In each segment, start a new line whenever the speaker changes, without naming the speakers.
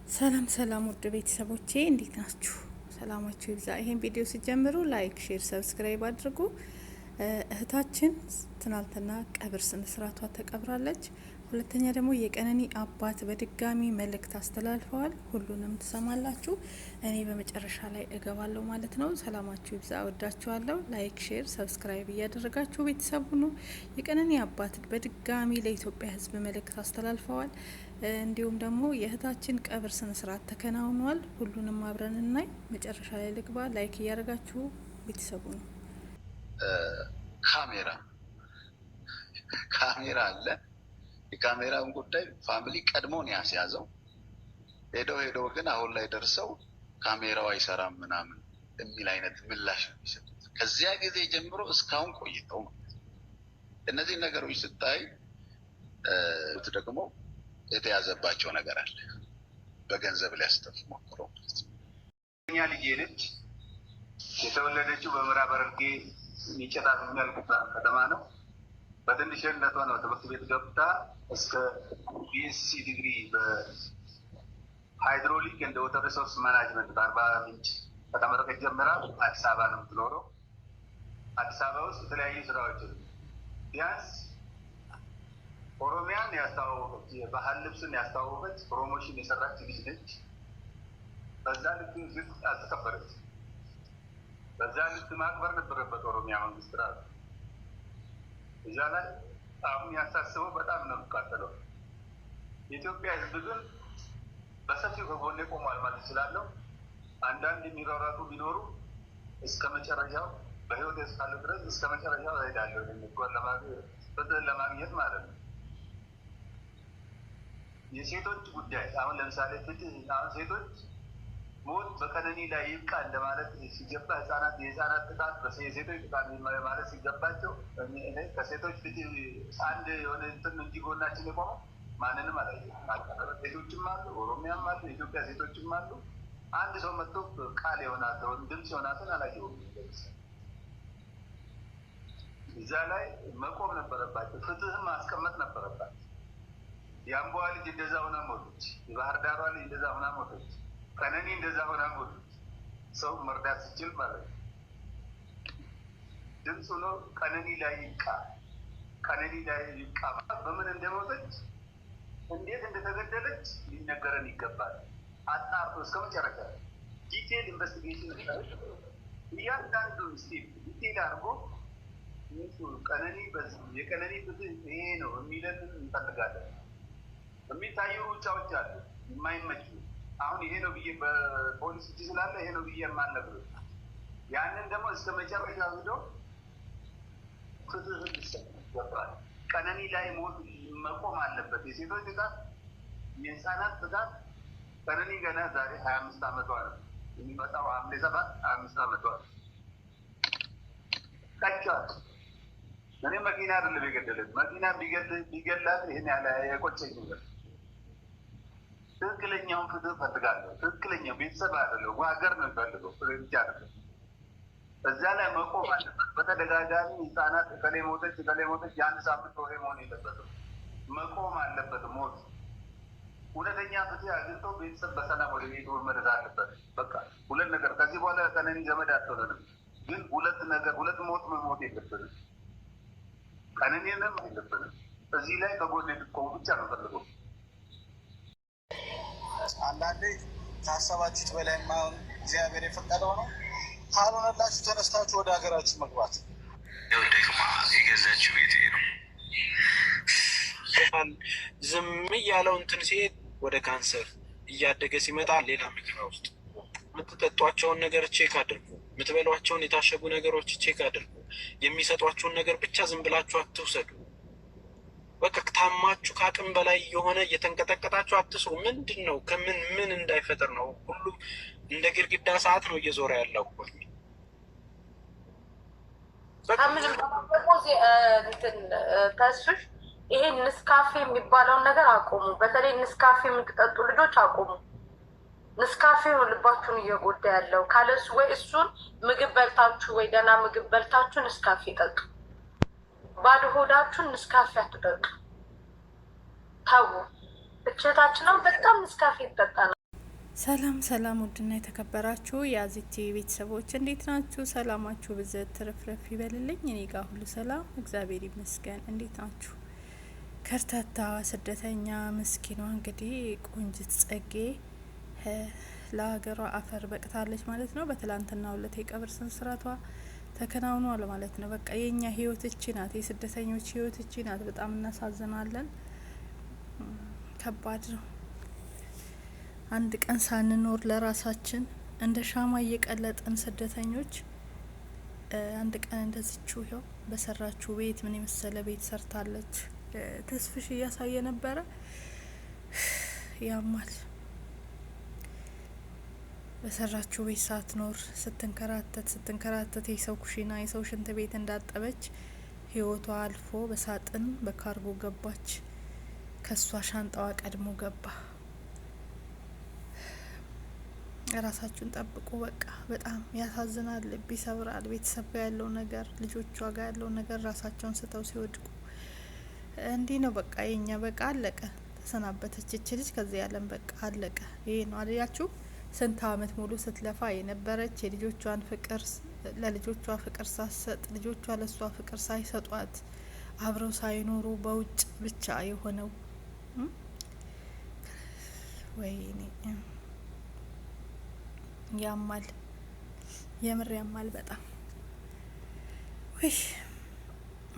ሰላም ሰላም ውድ ቤተሰቦቼ እንዴት ናችሁ? ሰላማችሁ ይብዛ። ይሄን ቪዲዮ ሲጀምሩ ላይክ፣ ሼር፣ ሰብስክራይብ አድርጉ። እህታችን ትናንትና ቀብር ስነ ስርዓቷ ተቀብራለች። ሁለተኛ ደግሞ የቀነኒ አባት በድጋሚ መልእክት አስተላልፈዋል። ሁሉንም ትሰማላችሁ። እኔ በመጨረሻ ላይ እገባለሁ ማለት ነው። ሰላማችሁ ይብዛ። ወዳችኋለሁ። ላይክ፣ ሼር፣ ሰብስክራይብ እያደረጋችሁ ቤተሰብ ሁኑ። የቀነኒ አባት በድጋሚ ለኢትዮጵያ ሕዝብ መልእክት አስተላልፈዋል። እንዲሁም ደግሞ የእህታችን ቀብር ስነ ስርዓት ተከናውኗል። ሁሉንም አብረን እናይ። መጨረሻ ላይ ልግባ። ላይክ እያደረጋችሁ ቤተሰቡ ነው።
ካሜራ አለ። የካሜራውን ጉዳይ ፋሚሊ ቀድሞ ነው ያስያዘው። ሄደው ግን አሁን ላይ ደርሰው ካሜራው አይሰራም ምናምን የሚል አይነት ምላሽ ነው የሚሰጡት። ከዚያ ጊዜ ጀምሮ እስካሁን ቆይተው ማለት ነው። እነዚህ ነገሮች ስታይ ደግሞ የተያዘባቸው ነገር አለ። በገንዘብ ሊያስተፍ ሞክረው ማለት ነው።
እኛ ልጄ ነች። የተወለደችው በምዕራብ ሐረርጌ ሚጨታ የሚያልቅ ከተማ ነው። በትንሽነቷ ነው ትምህርት ቤት ገብታ እስከ ቢኤስሲ ዲግሪ በሃይድሮሊክ እንደ ወተር ሪሶርስ ማናጅመንት በአርባ ምንጭ ከተመረቀች ጀምራ አዲስ አበባ ነው የምትኖረው። አዲስ አበባ ውስጥ የተለያዩ ስራዎችን ቢያንስ ኦሮሚያን ያስተዋወቀች፣ የባህል ልብስን ያስተዋወቀች፣ ፕሮሞሽን የሰራች ልጅ ነች። በዛ ልክ ዝቅ አልተከበረች። በዛ ልክ ማክበር ነበረበት ኦሮሚያ መንግስት ራሱ። እዛ ላይ አሁን ያሳስበው በጣም ነው የሚቃጠለው። የኢትዮጵያ ሕዝብ ግን በሰፊው ከጎኔ ቆሟል ማለት እችላለሁ። አንዳንድ የሚሯሯጡ ቢኖሩ እስከ መጨረሻው በህይወት እስካለ ድረስ እስከ መጨረሻው እሄዳለሁ ፍትህን ለማግኘት ማለት ነው። የሴቶች ጉዳይ አሁን ለምሳሌ ፍትህ አሁን ሴቶች ሞት በቀነኒ ላይ ይብቃ እንደማለት ሲገባ የህፃናት ጥቃት የሴቶች ጥቃት ማለት ሲገባቸው ከሴቶች ፍትህ አንድ የሆነ እንትን እንጂ ጎናችን የቆመው ማንንም አላየሁም። ሴቶችም አሉ፣ ኦሮሚያም አሉ፣ የኢትዮጵያ ሴቶችም አሉ። አንድ ሰው መጥቶ ቃል የሆናቸውን ድምፅ የሆናትን አላየሁም። እዛ ላይ መቆም ነበረባቸው። ፍትህም ማስቀመጥ ነበረባቸው። የአምቦዋ ልጅ እንደዛ ሆና ሞቶች። የባህር ዳሯ ልጅ እንደዛ ሆና ሞቶች። ቀነኒ እንደዛ ሆና ሞቶች። ሰው መርዳት ሲችል ማለት ነው። ድምፅ ሆኖ ቀነኒ ላይ ይብቃ፣ ቀነኒ ላይ ይብቃ። በምን እንደሞተች እንዴት እንደተገደለች ሊነገረን ይገባል። አጣርቶ እስከ መጨረሻ ዲቴል ኢንቨስቲጌሽን እያንዳንዱ ስቴፕ ዲቴል አድርጎ ቀነኒ የቀነኒ ፍትህ ይሄ ነው የሚለን እንፈልጋለን። የሚታዩ ሩጫዎች አሉ የማይመቹ። አሁን ይሄ ነው ብዬ በፖሊስ እጅ ስላለ ይሄ ነው ብዬ የማልነግርህ። ያንን ደግሞ እስከ መጨረሻ ሂዶ ፍትህ ይገባል። ቀነኒ ላይ ሞት መቆም አለበት። የሴቶች ጥቃት፣ የህፃናት ጥቃት። ቀነኒ ገና ዛሬ 25 ዓመቷ ነው። የሚመጣው ሐምሌ 7 25 ዓመቷ ነው። ቀጫት እኔ መኪና አይደለም የገደለት። መኪና ቢገላት ይህን ያለ የቆጨኝ ነገር። ትክክለኛውን ፍትህ ፈልጋለሁ። ትክክለኛው ቤተሰብ አይደለም ሀገር ነው የሚፈልገው። ብቻ አይደለም እዛ ላይ መቆም አለበት። በተደጋጋሚ ህፃናት ከሌ ሞተች የአንድ ሳምንት ወሬ መሆን የለበትም። መቆም አለበት ሞት። እውነተኛ ፍትህ አግኝቶ ቤተሰብ በሰላም ወደ ቤቱ መመለስ አለበት። በቃ ሁለት ነገር ከዚህ በኋላ ቀነኒ ዘመድ አትሆነንም፣ ግን ሁለት ሞት መሞት የለብንም። ቀነኒንም የለብንም። እዚህ ላይ ከጎን እንድትቆሙ ብቻ ነው ፈልገው።
አንዳንዴ ካሰባችሁት በላይ የማይሆን እግዚአብሔር የፈቀደው ነው። ካልሆነላችሁ ተነስታችሁ ወደ ሀገራችሁ መግባት።
ደግማ የገዛችው ቤት ነው። ዝም እያለው እንትን ሲሄድ ወደ ካንሰር እያደገ ሲመጣ ሌላ መኪና ውስጥ የምትጠጧቸውን ነገር ቼክ አድርጉ። የምትበሏቸውን የታሸጉ ነገሮች ቼክ አድርጉ። የሚሰጧቸውን ነገር ብቻ ዝም ብላችሁ አትውሰዱ። በቃ ታማችሁ ከአቅም በላይ የሆነ እየተንቀጠቀጣችሁ አትስሩ። ምንድን ነው ምን እንዳይፈጠር ነው። ሁሉም እንደ ግድግዳ ሰዓት ነው እየዞረ ያለው።
ተስፍሽ ይሄ ንስካፌ የሚባለውን ነገር አቆሙ። በተለይ ንስካፌ የምትጠጡ ልጆች አቆሙ። ንስካፌ ነው ልባችሁን እየጎዳ ያለው። ካለሱ ወይ እሱን ምግብ በልታችሁ ወይ ደህና ምግብ በልታችሁ ንስካፌ ጠጡ። ባዶ ሆዳችሁን ንስካፌ አትጠጡ። ተው። እችታችን ነው በጣም ንስካፌ ይጠጣ ነው።
ሰላም ሰላም፣ ውድና የተከበራችሁ የአዚቲ ቤተሰቦች እንዴት ናችሁ? ሰላማችሁ ብዘት ትርፍርፍ ይበልልኝ። እኔ ጋር ሁሉ ሰላም እግዚአብሔር ይመስገን። እንዴት ናችሁ? ከርታታ ስደተኛ ምስኪኗ እንግዲህ ቆንጅት ጸጌ ለሀገሯ አፈር በቅታለች ማለት ነው። በትላንትናው ዕለት የቀብር ስነ ስርዓቷ ተከናውኗል ማለት ነው። በቃ የኛ ህይወት እቺ ናት፣ የስደተኞች ህይወት እቺ ናት። በጣም እናሳዝናለን። ከባድ ነው። አንድ ቀን ሳንኖር ለራሳችን እንደ ሻማ እየቀለጥን ስደተኞች አንድ ቀን እንደዚችው ይኸው በሰራችው ቤት ምን የመሰለ ቤት ሰርታለች። ተስፍሽ እያሳየ ነበረ። ያማል። በሰራችው ቤት ሳትኖር ስትንከራተት የሰው ኩሽና የሰው ሽንት ቤት እንዳጠበች ህይወቷ አልፎ በሳጥን በካርጎ ገባች። ከሷ ሻንጣዋ ቀድሞ ገባ። ራሳችሁን ጠብቁ። በቃ በጣም ያሳዝናል፣ ልብ ይሰብራል። ቤተሰብ ጋር ያለው ነገር፣ ልጆቿ ጋር ያለው ነገር ራሳቸውን ስተው ሲወድቁ እንዲህ ነው። በቃ የኛ በቃ አለቀ፣ ተሰናበተች እች ልጅ ከዚህ ዓለም በቃ አለቀ። ይሄ ነው አልያችሁ? ስንት አመት ሙሉ ስትለፋ የነበረች የልጆቿን ፍቅር ለልጆቿ ፍቅር ሳትሰጥ ልጆቿ ለሷ ፍቅር ሳይሰጧት አብረው ሳይኖሩ በውጭ ብቻ የሆነው ወይኔ ያማል፣ የምር ያማል በጣም። ወይ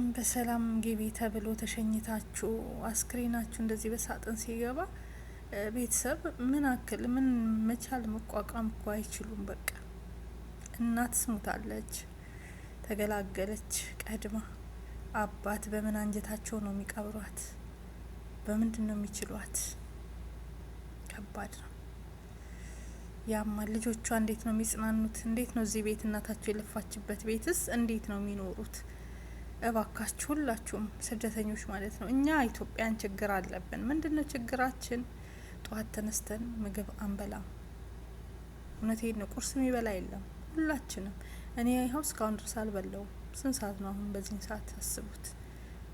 በሰላም ግቢ ተብሎ ተሸኝታችሁ አስክሬናችሁ እንደዚህ በሳጥን ሲገባ ቤተሰብ ምን አክል ምን መቻል መቋቋም እኮ አይችሉም። በቃ እናት ስሙታለች፣ ተገላገለች ቀድማ። አባት በምን አንጀታቸው ነው የሚቀብሯት? በምንድን ነው የሚችሏት? ከባድ ነው። ያማል። ልጆቿ እንዴት ነው የሚጽናኑት? እንዴት ነው እዚህ ቤት እናታቸው የለፋችበት ቤትስ እንዴት ነው የሚኖሩት? እባካችሁ ሁላችሁም ስደተኞች ማለት ነው። እኛ ኢትዮጵያን ችግር አለብን። ምንድነው ችግራችን? ጠዋት ተነስተን ምግብ አንበላም። እውነቴን ነው። ቁርስ የሚበላ የለም ሁላችንም። እኔ ይኸው እስካሁን ድረስ አልበላውም። ስንት ሰዓት ነው አሁን? በዚህ ሰዓት አስቡት፣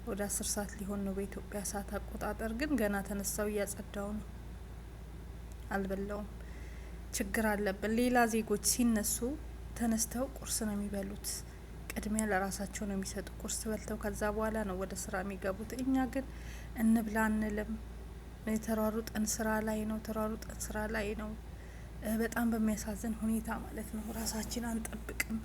ወደ 10 ሰዓት ሊሆን ነው በኢትዮጵያ ሰዓት አቆጣጠር። ግን ገና ተነሳው እያጸዳው ነው። አልበላውም። ችግር አለብን። ሌላ ዜጎች ሲነሱ ተነስተው ቁርስ ነው የሚበሉት። ቅድሚያ ለራሳቸው ነው የሚሰጡ። ቁርስ በልተው ከዛ በኋላ ነው ወደ ስራ የሚገቡት። እኛ ግን እንብላ አንልም። ተሯሩጠን ስራ ላይ ነው። በጣም በሚያሳዝን ሁኔታ ማለት ነው። ራሳችን አንጠብቅም።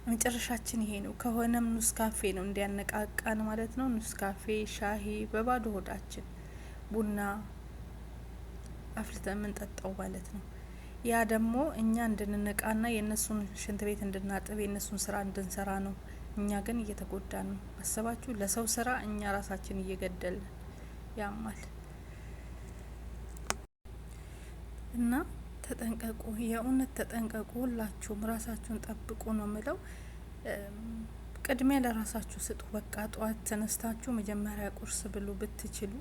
መጨረሻችን ይሄ ነው። ከሆነም ኑስካፌ ነው እንዲያነቃቃን ማለት ነው። ኑስካፌ፣ ሻሂ በባዶ ሆዳችን ቡና አፍልተን የምንጠጣው ማለት ነው። ያ ደግሞ እኛ እንድንነቃና የእነሱን ሽንት ቤት እንድናጥብ የእነሱን ስራ እንድንሰራ ነው። እኛ ግን እየተጎዳን ነው። አሰባችሁ? ለሰው ስራ እኛ ራሳችን እየገደልን። ያማል። እና ተጠንቀቁ፣ የእውነት ተጠንቀቁ። ሁላችሁም ራሳችሁን ጠብቁ ነው ምለው። ቅድሚያ ለራሳችሁ ስጡ። በቃ ጠዋት ተነስታችሁ መጀመሪያ ቁርስ ብሉ ብትችሉ።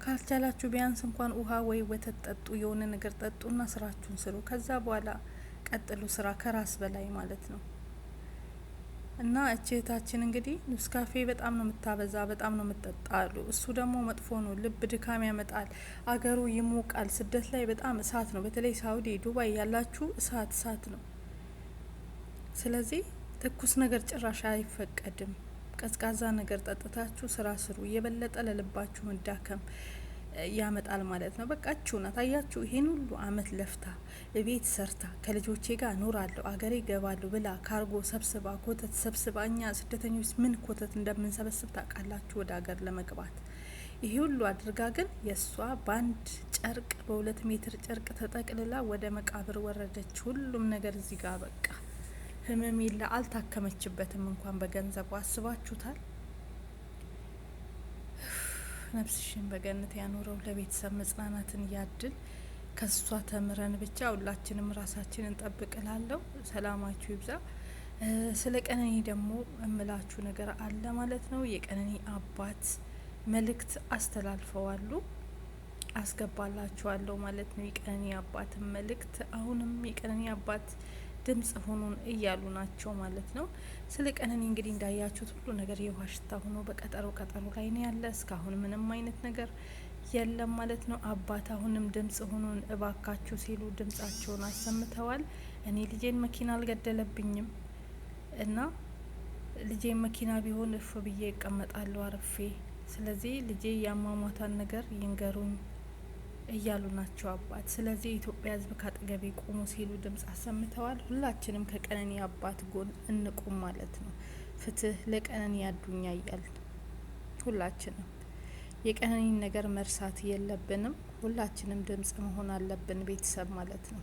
ካልቻላችሁ ቢያንስ እንኳን ውሃ ወይ ወተት ጠጡ፣ የሆነ ነገር ጠጡና ስራችሁን ስሩ። ከዛ በኋላ ቀጥሉ ስራ፣ ከራስ በላይ ማለት ነው። እና እህታችን እንግዲህ ኑስካፌ በጣም ነው የምታበዛ፣ በጣም ነው የምትጠጣሉ። እሱ ደግሞ መጥፎ ነው፣ ልብ ድካም ያመጣል። አገሩ ይሞቃል። ስደት ላይ በጣም እሳት ነው። በተለይ ሳውዲ፣ ዱባይ ያላችሁ እሳት ነው። ስለዚህ ትኩስ ነገር ጭራሽ አይፈቀድም። ቀዝቃዛ ነገር ጠጥታችሁ ስራ ስሩ። የበለጠ ለልባችሁ መዳከም ያመጣል ማለት ነው። በቃ ናት። አያችሁ፣ ይሄን ሁሉ አመት ለፍታ ቤት ሰርታ ከልጆቼ ጋር እኖራለሁ አገሬ ገባለሁ ብላ ካርጎ ሰብስባ ኮተት ሰብስባ። እኛ ስደተኞች ምን ኮተት እንደምንሰበስብ ታውቃላችሁ? ወደ ሀገር ለመግባት ይሄ ሁሉ አድርጋ ግን የእሷ በአንድ ጨርቅ በ2 ሜትር ጨርቅ ተጠቅልላ ወደ መቃብር ወረደች። ሁሉም ነገር እዚህ ጋር በቃ ህመም የለ፣ አልታከመችበትም እንኳን በገንዘቡ። አስባችሁታል? ነፍስሽን በገነት ያኑረው፣ ለቤተሰብ መጽናናትን ያድል። ከሷ ተምረን ብቻ ሁላችንም ራሳችንን እንጠብቅላለሁ። ሰላማችሁ ይብዛ። ስለ ቀነኒ ደግሞ እምላችሁ ነገር አለ ማለት ነው። የቀነኒ አባት መልእክት አስተላልፈዋሉ፣ አስገባላችኋለሁ ማለት ነው። የቀነኒ አባት መልእክት አሁንም የቀነኒ አባት ድምጽ ሆኑን እያሉ ናቸው ማለት ነው። ስለ ቀነኒ እንግዲህ እንዳያችሁት ሁሉ ነገር የውሃ ሽታ ሆኖ በቀጠሮ ላይ ነው ያለ። እስካሁን ምንም አይነት ነገር የለም ማለት ነው። አባት አሁንም ድምጽ ሁኑን እባካችሁ ሲሉ ድምጻቸውን አሰምተዋል። እኔ ልጄን መኪና አልገደለብኝም እና ልጄን መኪና ቢሆን እፍ ብዬ እቀመጣለሁ አርፌ። ስለዚህ ልጄ ያሟሟታን ነገር ይንገሩኝ እያሉ ናቸው አባት። ስለዚህ የኢትዮጵያ ሕዝብ ካጠገቤ ቆሙ ሲሉ ድምጽ አሰምተዋል። ሁላችንም ከቀነኒ አባት ጎን እንቁም ማለት ነው። ፍትህ ለቀነኒ አዱኛ እያልን ሁላችንም የቀነኒን ነገር መርሳት የለብንም። ሁላችንም ድምጽ መሆን አለብን ቤተሰብ ማለት ነው።